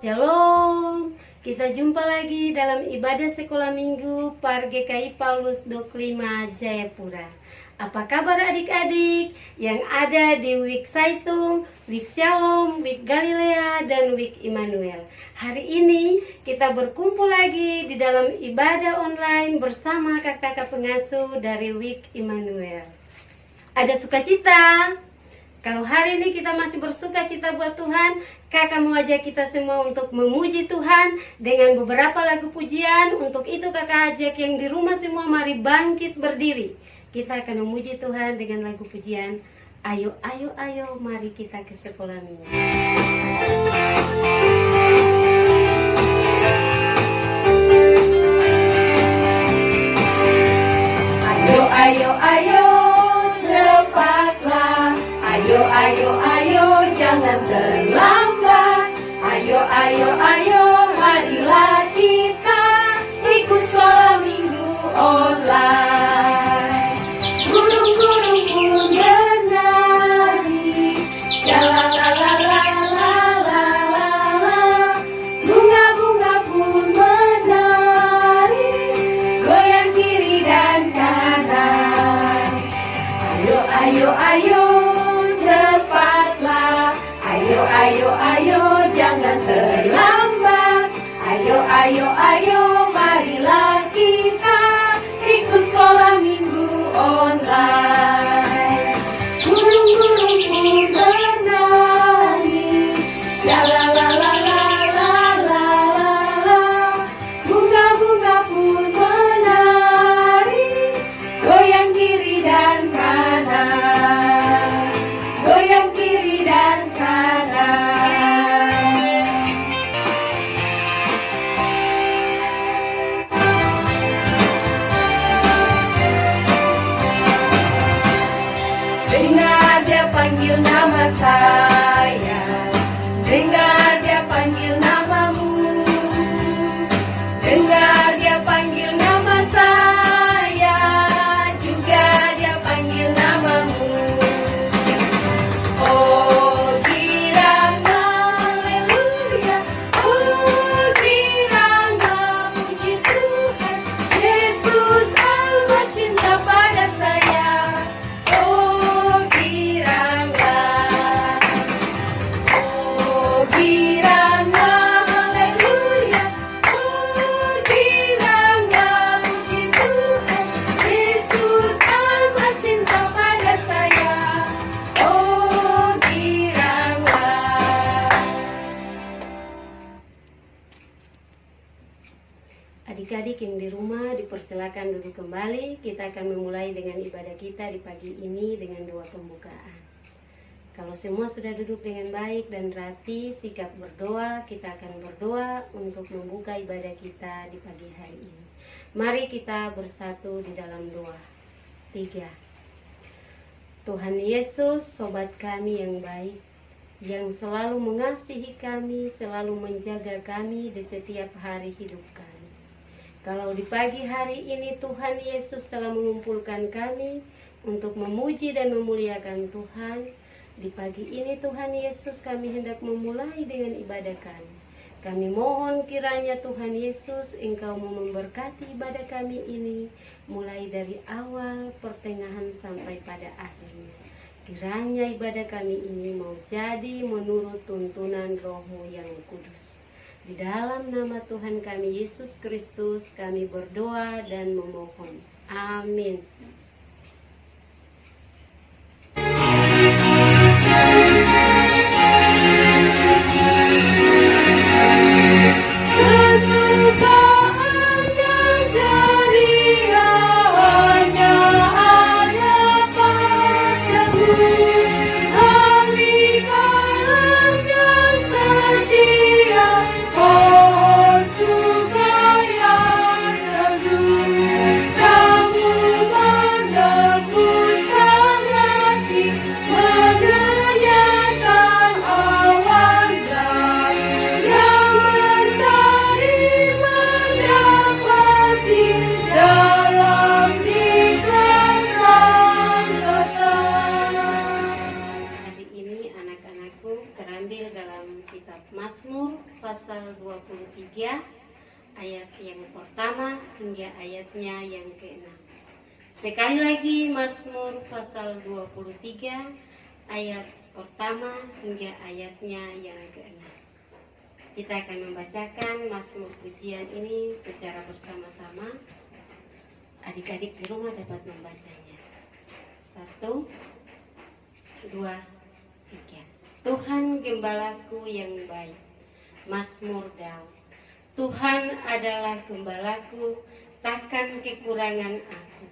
Shalom, kita jumpa lagi dalam ibadah sekolah minggu Par GKI Paulus 25 Jayapura. Apa kabar adik-adik yang ada di Wik Saitung, Wik Shalom, Wik Galilea, dan Wik Immanuel? Hari ini kita berkumpul lagi di dalam ibadah online bersama kakak-kakak pengasuh dari Wik Immanuel. Ada sukacita. Kalau hari ini kita masih bersuka cita buat Tuhan, kakak mau ajak kita semua untuk memuji Tuhan dengan beberapa lagu pujian. Untuk itu kakak ajak yang di rumah semua mari bangkit berdiri. Kita akan memuji Tuhan dengan lagu pujian. Ayo, ayo, ayo, mari kita ke sekolah minggu. Ayo, ayo, ayo, cepatlah. Ayo, ayo, ayo, jangan terlambat. Ayo, ayo, ayo, marilah kita ikut sekolah minggu online. Burung-burung pun bernyanyi, shalalalalalalalala. Bunga-bunga pun menari, goyang kiri dan kanan. Ayo, ayo, ayo, cepatlah. Ayo, ayo, ayo, jangan terlambat. Ayo, ayo, ayo, marilah kita ikut sekolah minggu online. Burung-burung pun bernyanyi, shalalalalalalalala. Bunga-bunga pun menari, goyang kiri dan kanan. Goyang kiri dan kanan. Dengar dia panggil nama saya, dengar dia panggil namamu, dengar dia panggil nama saya, juga dia panggil namamu. Oh girangga, haleluya, oh girangga, puji Tuhan, Yesus amat cinta pada saya. Oh girangga, haleluya, oh girangga, puji Tuhan, Yesus amat cinta pada saya. Oh girangga. Adik-adik yang di rumah dipersilakan duduk kembali. Kita akan memulai dengan ibadah kita di pagi ini dengan doa pembukaan. Kalau semua sudah duduk dengan baik dan rapi, sikap berdoa, kita akan berdoa untuk membuka ibadah kita di pagi hari ini. Mari kita bersatu di dalam doa. 3. Tuhan Yesus, sobat kami yang baik, yang selalu mengasihi kami, selalu menjaga kami di setiap hari hidup kami. Kalau di pagi hari ini Tuhan Yesus telah mengumpulkan kami untuk memuji dan memuliakan Tuhan, di pagi ini Tuhan Yesus kami hendak memulai dengan ibadah kami. Kami mohon kiranya Tuhan Yesus Engkau mau memberkati ibadah kami ini, mulai dari awal, pertengahan sampai pada akhirnya. Kiranya ibadah kami ini mau jadi menurut tuntunan Roh-Mu yang kudus. Di dalam nama Tuhan kami Yesus Kristus kami berdoa dan memohon. Amin. Kamu ayat yang pertama hingga ayatnya yang ke-6. Sekali lagi Mazmur pasal 23 ayat pertama hingga ayatnya yang ke-6. Kita akan membacakan Mazmur pujian ini secara bersama-sama. Adik-adik di rumah dapat membacanya. 1, 2, 3. Tuhan gembalaku yang baik. Mazmur Daud. Tuhan adalah gembalaku, takkan kekurangan aku.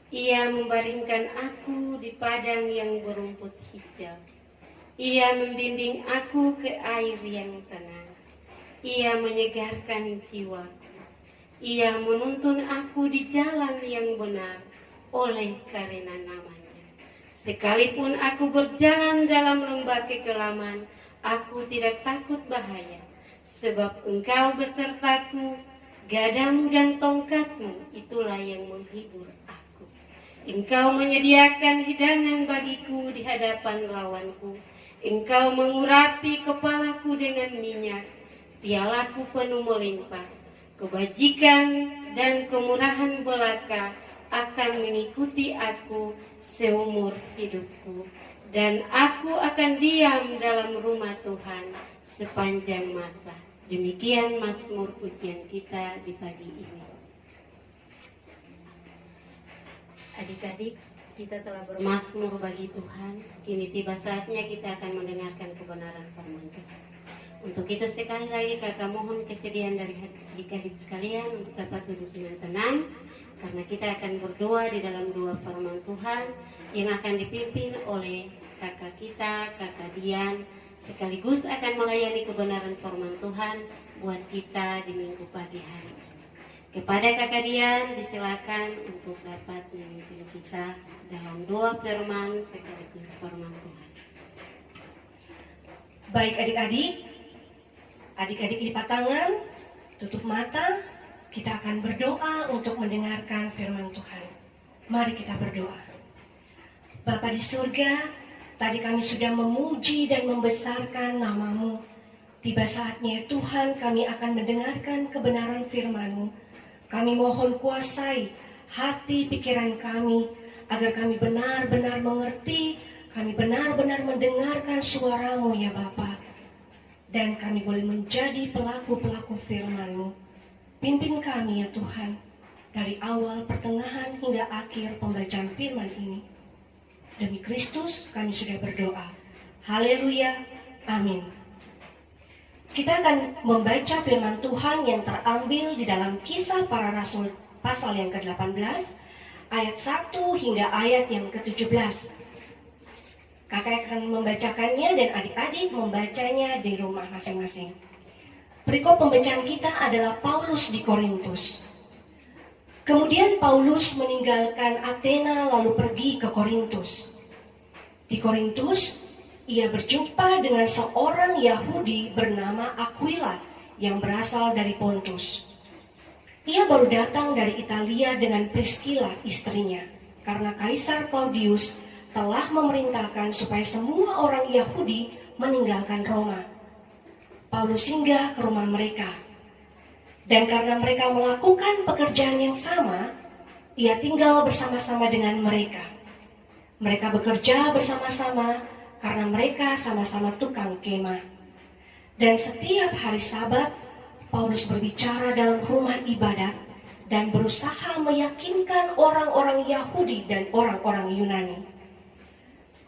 Ia membaringkan aku di padang yang berumput hijau. Ia membimbing aku ke air yang tenang. Ia menyegarkan jiwaku. Ia menuntun aku di jalan yang benar oleh karena namanya. Sekalipun aku berjalan dalam lembah kekelaman, aku tidak takut bahaya. Sebab Engkau besertaku, gadamu dan tongkatmu, itulah yang menghibur aku. Engkau menyediakan hidangan bagiku di hadapan lawanku. Engkau mengurapi kepalaku dengan minyak. Pialaku penuh melimpah. Kebajikan dan kemurahan belaka akan mengikuti aku seumur hidupku. Dan aku akan diam dalam rumah Tuhan sepanjang masa. Demikian Mazmur pujian kita di pagi ini. Adik-adik, kita telah bermazmur bagi Tuhan. Kini tiba saatnya kita akan mendengarkan kebenaran firman Tuhan. Untuk itu sekali lagi kakak mohon kesediaan dari adik-adik sekalian untuk dapat duduk dengan tenang, karena kita akan berdoa di dalam doa firman Tuhan yang akan dipimpin oleh kakak kita, kakak Dian, sekaligus akan melayani kebenaran firman Tuhan buat kita di minggu pagi hari ini. Kepada kakak Dian disilakan untuk dapat memimpin kita dalam doa firman sekaligus firman Tuhan. Baik adik-adik lipat tangan, tutup mata, kita akan berdoa untuk mendengarkan firman Tuhan. Mari kita berdoa. Bapa di surga, tadi kami sudah memuji dan membesarkan nama-Mu. Tiba saatnya Tuhan kami akan mendengarkan kebenaran firman-Mu. Kami mohon kuasai hati pikiran kami, agar kami benar-benar mengerti, kami benar-benar mendengarkan suara-Mu ya Bapa. Dan kami boleh menjadi pelaku-pelaku firman-Mu. Pimpin kami ya Tuhan, dari awal, pertengahan, hingga akhir pembacaan firman ini. Demi Kristus kami sudah berdoa. Haleluya, amin. Kita akan membaca firman Tuhan yang terambil di dalam Kisah Para Rasul pasal yang ke-18, ayat 1 hingga ayat yang ke-17. Kakak akan membacakannya dan adik-adik membacanya di rumah masing-masing. Perikop pembacaan kita adalah Paulus di Korintus. Kemudian Paulus meninggalkan Athena lalu pergi ke Korintus. Di Korintus, ia berjumpa dengan seorang Yahudi bernama Aquila yang berasal dari Pontus. Ia baru datang dari Italia dengan Priscilla istrinya, karena Kaisar Claudius telah memerintahkan supaya semua orang Yahudi meninggalkan Roma. Paulus singgah ke rumah mereka. Dan karena mereka melakukan pekerjaan yang sama, ia tinggal bersama-sama dengan mereka. Mereka bekerja bersama-sama karena mereka sama-sama tukang kemah. Dan setiap hari Sabat, Paulus berbicara dalam rumah ibadat dan berusaha meyakinkan orang-orang Yahudi dan orang-orang Yunani.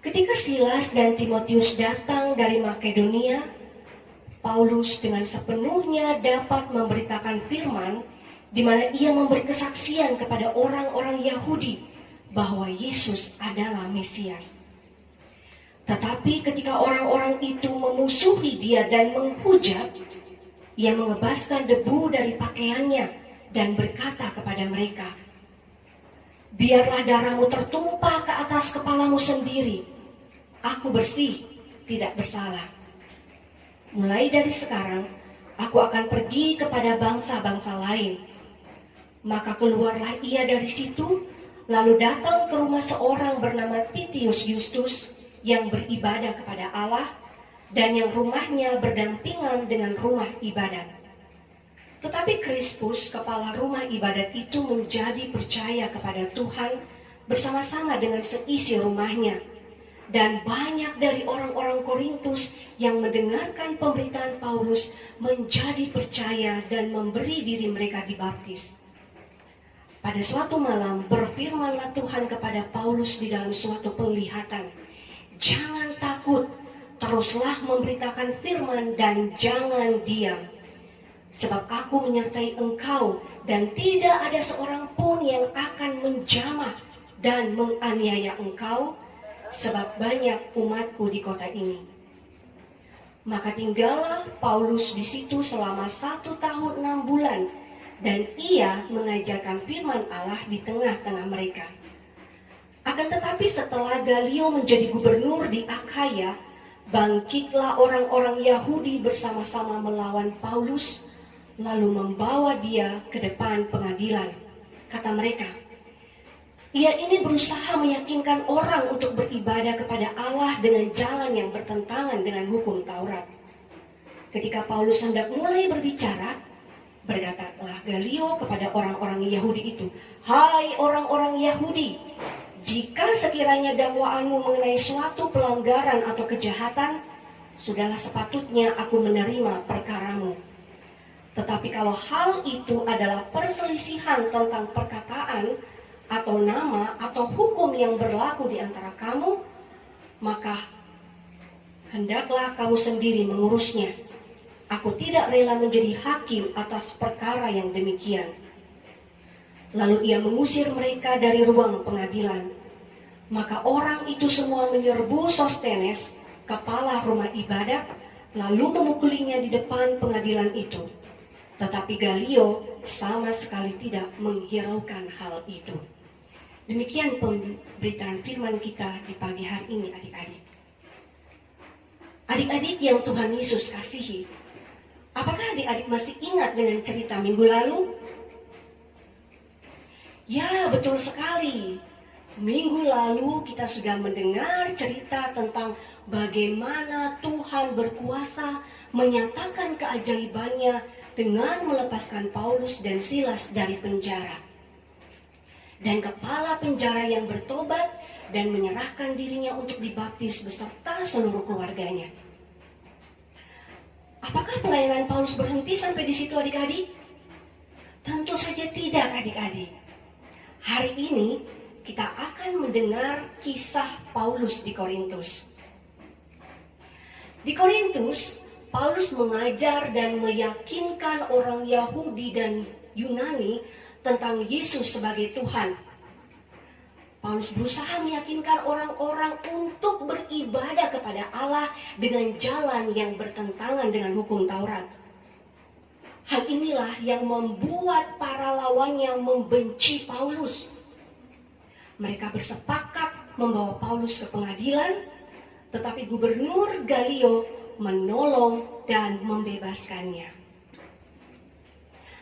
Ketika Silas dan Timotius datang dari Makedonia, Paulus dengan sepenuhnya dapat memberitakan firman, di mana ia memberi kesaksian kepada orang-orang Yahudi bahwa Yesus adalah Mesias. Tetapi ketika orang-orang itu memusuhi dia dan menghujat, ia mengebaskan debu dari pakaiannya dan berkata kepada mereka, "Biarlah darahmu tertumpah ke atas kepalamu sendiri. Aku bersih, tidak bersalah. Mulai dari sekarang, aku akan pergi kepada bangsa-bangsa lain." Maka keluarlah ia dari situ, lalu datang ke rumah seorang bernama Titius Justus yang beribadah kepada Allah dan yang rumahnya berdampingan dengan rumah ibadat. Tetapi Krispus, kepala rumah ibadat itu menjadi percaya kepada Tuhan bersama-sama dengan seisi rumahnya. Dan banyak dari orang-orang Korintus yang mendengarkan pemberitaan Paulus menjadi percaya dan memberi diri mereka dibaptis. Pada suatu malam berfirmanlah Tuhan kepada Paulus di dalam suatu penglihatan, "Jangan takut, teruslah memberitakan firman dan jangan diam. Sebab aku menyertai engkau dan tidak ada seorang pun yang akan menjamah dan menganiaya engkau, sebab banyak umatku di kota ini." Maka tinggallah Paulus di situ selama 1 tahun 6 bulan, dan ia mengajarkan firman Allah di tengah-tengah mereka. Akan tetapi setelah Galio menjadi gubernur di Akhaya, bangkitlah orang-orang Yahudi bersama-sama melawan Paulus, lalu membawa dia ke depan pengadilan. Kata mereka, "Ia ini berusaha meyakinkan orang untuk beribadah kepada Allah dengan jalan yang bertentangan dengan hukum Taurat." Ketika Paulus hendak mulai berbicara, berkatalah Galio kepada orang-orang Yahudi itu, "Hai orang-orang Yahudi, jika sekiranya dakwaanmu mengenai suatu pelanggaran atau kejahatan, sudahlah sepatutnya aku menerima perkaramu. Tetapi kalau hal itu adalah perselisihan tentang perkataan atau nama atau hukum yang berlaku di antara kamu, maka hendaklah kamu sendiri mengurusnya. Aku tidak rela menjadi hakim atas perkara yang demikian." Lalu ia mengusir mereka dari ruang pengadilan. Maka orang itu semua menyerbu Sostenes, kepala rumah ibadat, lalu memukulinya di depan pengadilan itu. Tetapi Galio sama sekali tidak menghiraukan hal itu. Demikian pemberitaan firman kita di pagi hari ini, adik-adik. Adik-adik yang Tuhan Yesus kasihi, apakah adik-adik masih ingat dengan cerita minggu lalu? Ya, betul sekali. Minggu lalu kita sudah mendengar cerita tentang bagaimana Tuhan berkuasa menyatakan keajaibannya dengan melepaskan Paulus dan Silas dari penjara. Dan kepala penjara yang bertobat dan menyerahkan dirinya untuk dibaptis beserta seluruh keluarganya. Apakah pelayanan Paulus berhenti sampai di situ, adik-adik? Tentu saja tidak, adik-adik. Hari ini kita akan mendengar kisah Paulus di Korintus. Di Korintus, Paulus mengajar dan meyakinkan orang Yahudi dan Yunani tentang Yesus sebagai Tuhan. Paulus berusaha meyakinkan orang-orang untuk beribadah kepada Allah dengan jalan yang bertentangan dengan hukum Taurat. Hal inilah yang membuat para lawannya membenci Paulus. Mereka bersepakat membawa Paulus ke pengadilan, tetapi Gubernur Galio menolong dan membebaskannya.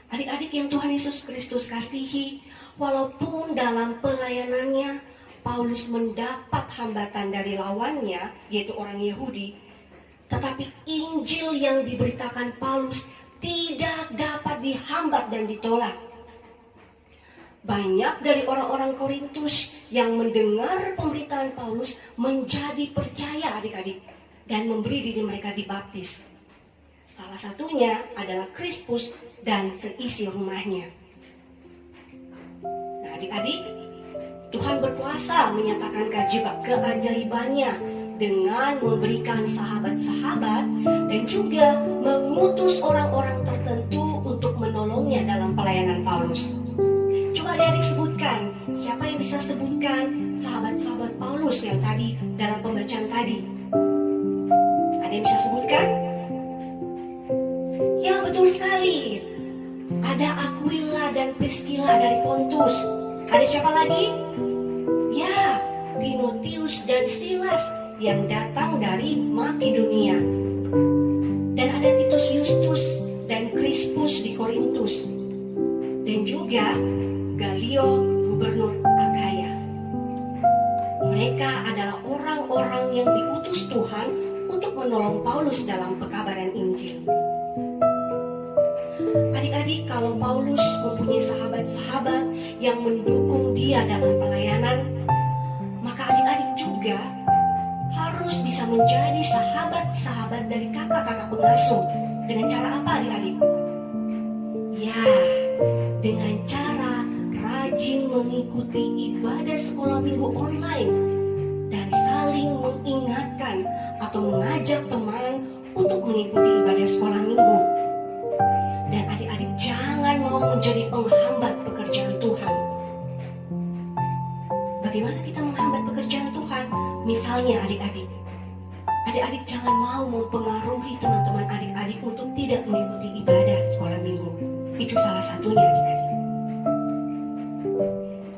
Adik-adik yang Tuhan Yesus Kristus kasihi, walaupun dalam pelayanannya Paulus mendapat hambatan dari lawannya, yaitu orang Yahudi, tetapi Injil yang diberitakan Paulus tidak dapat dihambat dan ditolak. Banyak dari orang-orang Korintus yang mendengar pemberitaan Paulus menjadi percaya, adik-adik, dan memberi diri mereka dibaptis. Salah satunya adalah Krispus dan seisi rumahnya. Nah, adik-adik, Tuhan berkuasa menyatakan keajaibannya dengan memberikan sahabat-sahabat dan juga mengutus orang-orang tertentu untuk menolongnya dalam pelayanan Paulus. Coba adik-adik sebutkan, siapa yang bisa sebutkan sahabat-sahabat Paulus yang tadi dalam pembacaan tadi? Ada yang bisa sebutkan? Ya, betul sekali. Ada Aquila dan Priscilla dari Pontus. Ada siapa lagi? Ya, Timotius dan Silas yang datang dari Makedonia. Dan ada Titus Justus dan Krispus di Korintus. Dan juga Galio, gubernur Akhaya. Mereka adalah orang-orang yang diutus Tuhan untuk menolong Paulus dalam pekabaran Injil. Adik-adik, kalau Paulus mempunyai sahabat-sahabat yang mendukung dia dalam pelayanan, maka adik-adik juga harus bisa menjadi sahabat-sahabat dari kakak-kakak pengasuh. Dengan cara apa adik-adik? Ya, dengan cara rajin mengikuti ibadah sekolah minggu online dan saling mengingatkan atau mengajak teman untuk mengikuti ibadah sekolah minggu. Dan adik-adik jangan mau menjadi penghambat pekerjaan Tuhan. Bagaimana kita menghambat pekerjaan Tuhan? Misalnya adik-adik jangan mau mempengaruhi teman-teman adik-adik untuk tidak mengikuti ibadah sekolah minggu. Itu salah satunya adik-adik.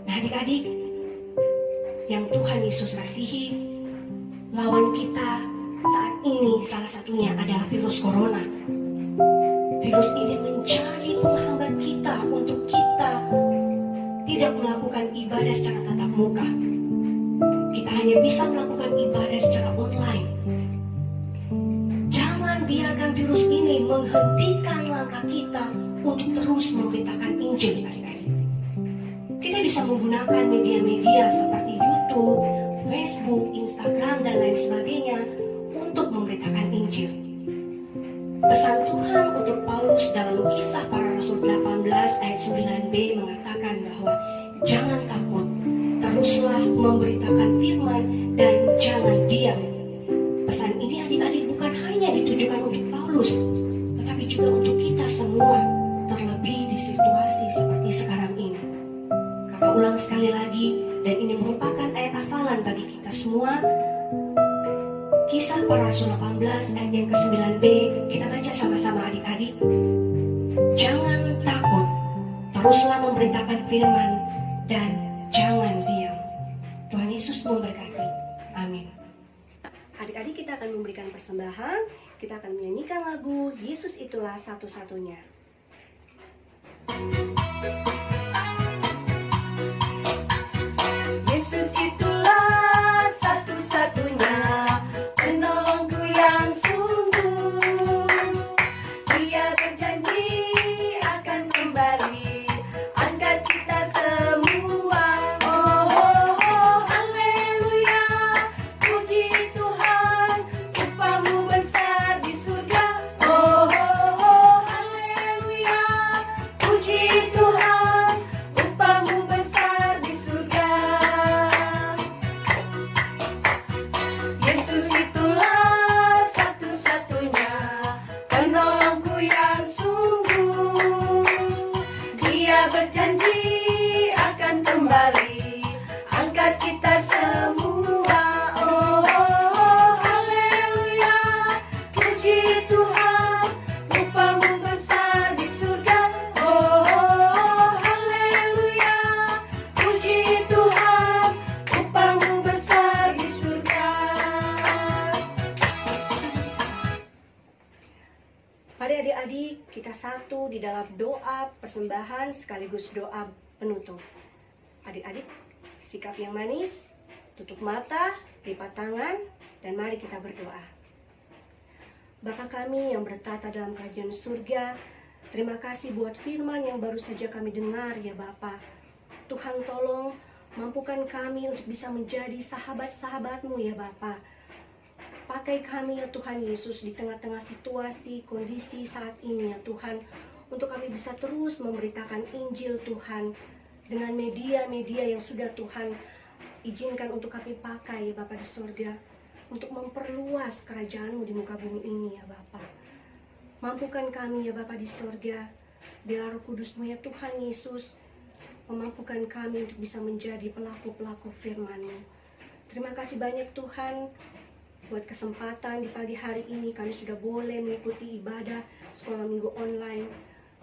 Nah adik-adik, yang Tuhan Yesus kasihi, lawan kita saat ini salah satunya adalah virus corona. Virus ini menjadi penghambat kita untuk kita tidak melakukan ibadah secara tatap muka. Kita hanya bisa melakukan ibadah secara online. Jangan biarkan virus ini menghentikan langkah kita untuk terus memberitakan Injil, adik-adik. Kita bisa menggunakan media-media seperti YouTube, Facebook, Instagram, dan lain sebagainya untuk memberitakan Injil. Pesan Tuhan untuk Paulus dalam Kisah Para Rasul 18 ayat 9b mengatakan bahwa jangan takut, teruslah memberitakan firman dan jangan diam. Pesan ini adik-adik bukan hanya ditujukan untuk Paulus, tetapi juga untuk kita semua, terlebih di situasi seperti sekarang ini. Kakak ulang sekali lagi, dan ini merupakan ayat hafalan bagi kita semua. Kisah Para Rasul 18 ayat yang ke-9b, kita baca sama-sama adik-adik. Jangan takut, teruslah memberitakan firman dan jangan diam. Tuhan Yesus memberkati. Amin. Adik-adik, kita akan memberikan persembahan. Kita akan menyanyikan lagu Yesus Itulah Satu-Satunya. Yesus itulah satu-satunya penolongku yang sungguh. Dia berjanji akan kembali angkat kita semua. Oh, oh, oh, haleluya, puji Tuhan, upamu besar di surga. Oh, oh, oh, haleluya, puji Tuhan, upamu besar di surga. Yesus itulah satu-satunya penolongku yang sungguh. Dia berjanji akan kembali angkat kita semua. Oh, oh, oh, haleluya, puji Tuhan, upamu besar di surga. Oh, oh, oh, haleluya, puji Tuhan, upamu besar di surga. Mari adik-adik, kita satu di dalam doa persembahan sekaligus doa penutup. Adik-adik, sikap yang manis, tutup mata, lipat tangan, dan mari kita berdoa. Bapa kami yang bertata dalam kerajaan surga, terima kasih buat firman yang baru saja kami dengar ya Bapa. Tuhan tolong mampukan kami untuk bisa menjadi sahabat-sahabat-Mu ya Bapa. Pakai kami ya Tuhan Yesus di tengah-tengah situasi, kondisi saat ini ya Tuhan, untuk kami bisa terus memberitakan Injil Tuhan dengan media-media yang sudah Tuhan izinkan untuk kami pakai ya Bapa di surga, untuk memperluas kerajaan-Mu di muka bumi ini ya Bapa. Mampukan kami ya Bapa di surga, biar Roh Kudus-Mu ya Tuhan Yesus memampukan kami untuk bisa menjadi pelaku-pelaku firman-Mu. Terima kasih banyak Tuhan buat kesempatan di pagi hari ini kami sudah boleh mengikuti ibadah sekolah minggu online.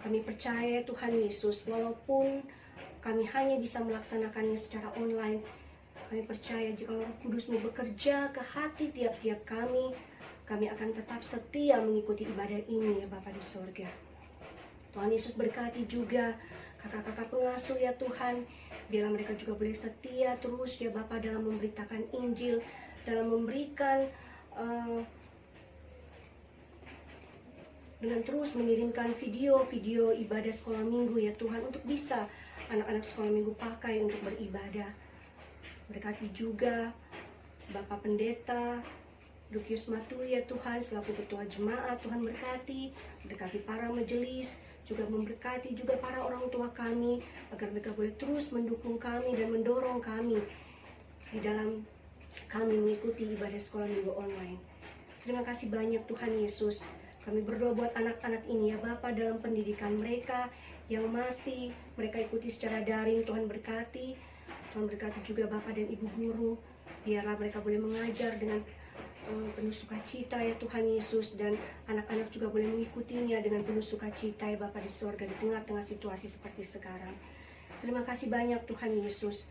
Kami percaya Tuhan Yesus, walaupun kami hanya bisa melaksanakannya secara online, kami percaya jika Roh Kudus-Mu bekerja ke hati tiap-tiap kami akan tetap setia mengikuti ibadah ini ya Bapa di surga. Tuhan Yesus berkati juga kakak-kakak pengasuh ya Tuhan, biarlah mereka juga boleh setia terus ya Bapa dalam memberitakan Injil, dalam memberikan dengan terus mengirimkan video-video ibadah sekolah minggu ya Tuhan, untuk bisa anak-anak sekolah minggu pakai untuk beribadah. Berkati juga Bapak Pendeta Dukius Matu ya Tuhan, selaku ketua jemaat, Tuhan berkati para majelis, juga memberkati juga para orang tua kami, agar mereka boleh terus mendukung kami dan mendorong kami di dalam kami mengikuti ibadah sekolah minggu online. Terima kasih banyak Tuhan Yesus. Kami berdoa buat anak-anak ini ya Bapa, dalam pendidikan mereka yang masih mereka ikuti secara daring. Tuhan berkati juga Bapa dan Ibu guru. Biarlah mereka boleh mengajar dengan penuh sukacita ya Tuhan Yesus, dan anak-anak juga boleh mengikutinya dengan penuh sukacita ya Bapa di sorga, di tengah-tengah situasi seperti sekarang. Terima kasih banyak Tuhan Yesus.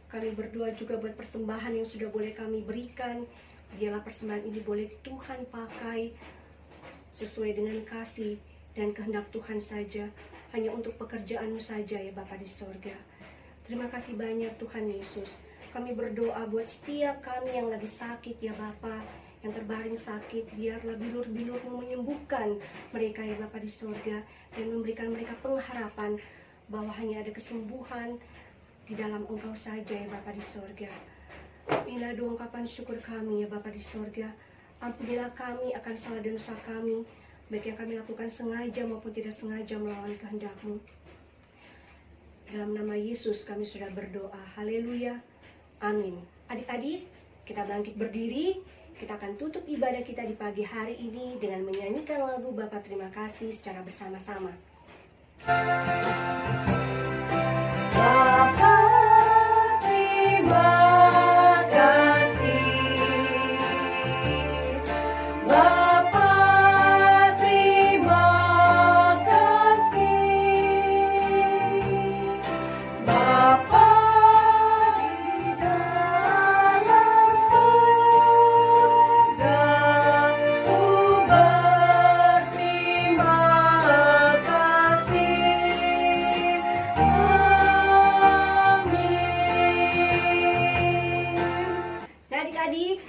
Kami berdoa juga buat persembahan yang sudah boleh kami berikan. Biarlah persembahan ini boleh Tuhan pakai sesuai dengan kasih dan kehendak Tuhan saja, hanya untuk pekerjaan-Mu saja ya Bapa di sorga. Terima kasih banyak Tuhan Yesus. Kami berdoa buat setiap kami yang lagi sakit ya Bapa, yang terbaring sakit. Biarlah bilur-bilur-Mu menyembuhkan mereka ya Bapa di sorga, dan memberikan mereka pengharapan bahwa hanya ada kesembuhan di dalam Engkau saja ya Bapa di sorga. Inilah doa ungkapan syukur kami ya Bapa di sorga. Ampunilah kami akan salah dan dosa kami, baik yang kami lakukan sengaja maupun tidak sengaja melawan kehendak-Mu. Dalam nama Yesus kami sudah berdoa. Haleluya. Amin. Adik-adik, kita bangkit berdiri. Kita akan tutup ibadah kita di pagi hari ini dengan menyanyikan lagu Bapa Terima Kasih secara bersama-sama. Bapa terima kasih, Bapa terima kasih, Bapa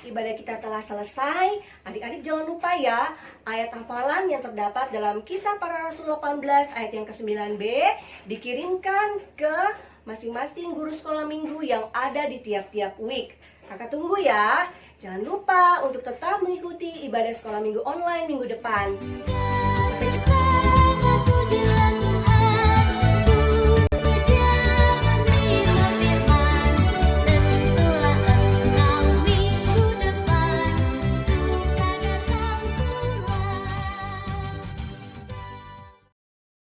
ibadah kita telah selesai. Adik-adik jangan lupa ya, ayat hafalan yang terdapat dalam Kisah Para Rasul 18 ayat yang ke-9b dikirimkan ke masing-masing guru sekolah minggu yang ada di tiap-tiap week. Kakak tunggu ya. Jangan lupa untuk tetap mengikuti ibadah sekolah minggu online minggu depan.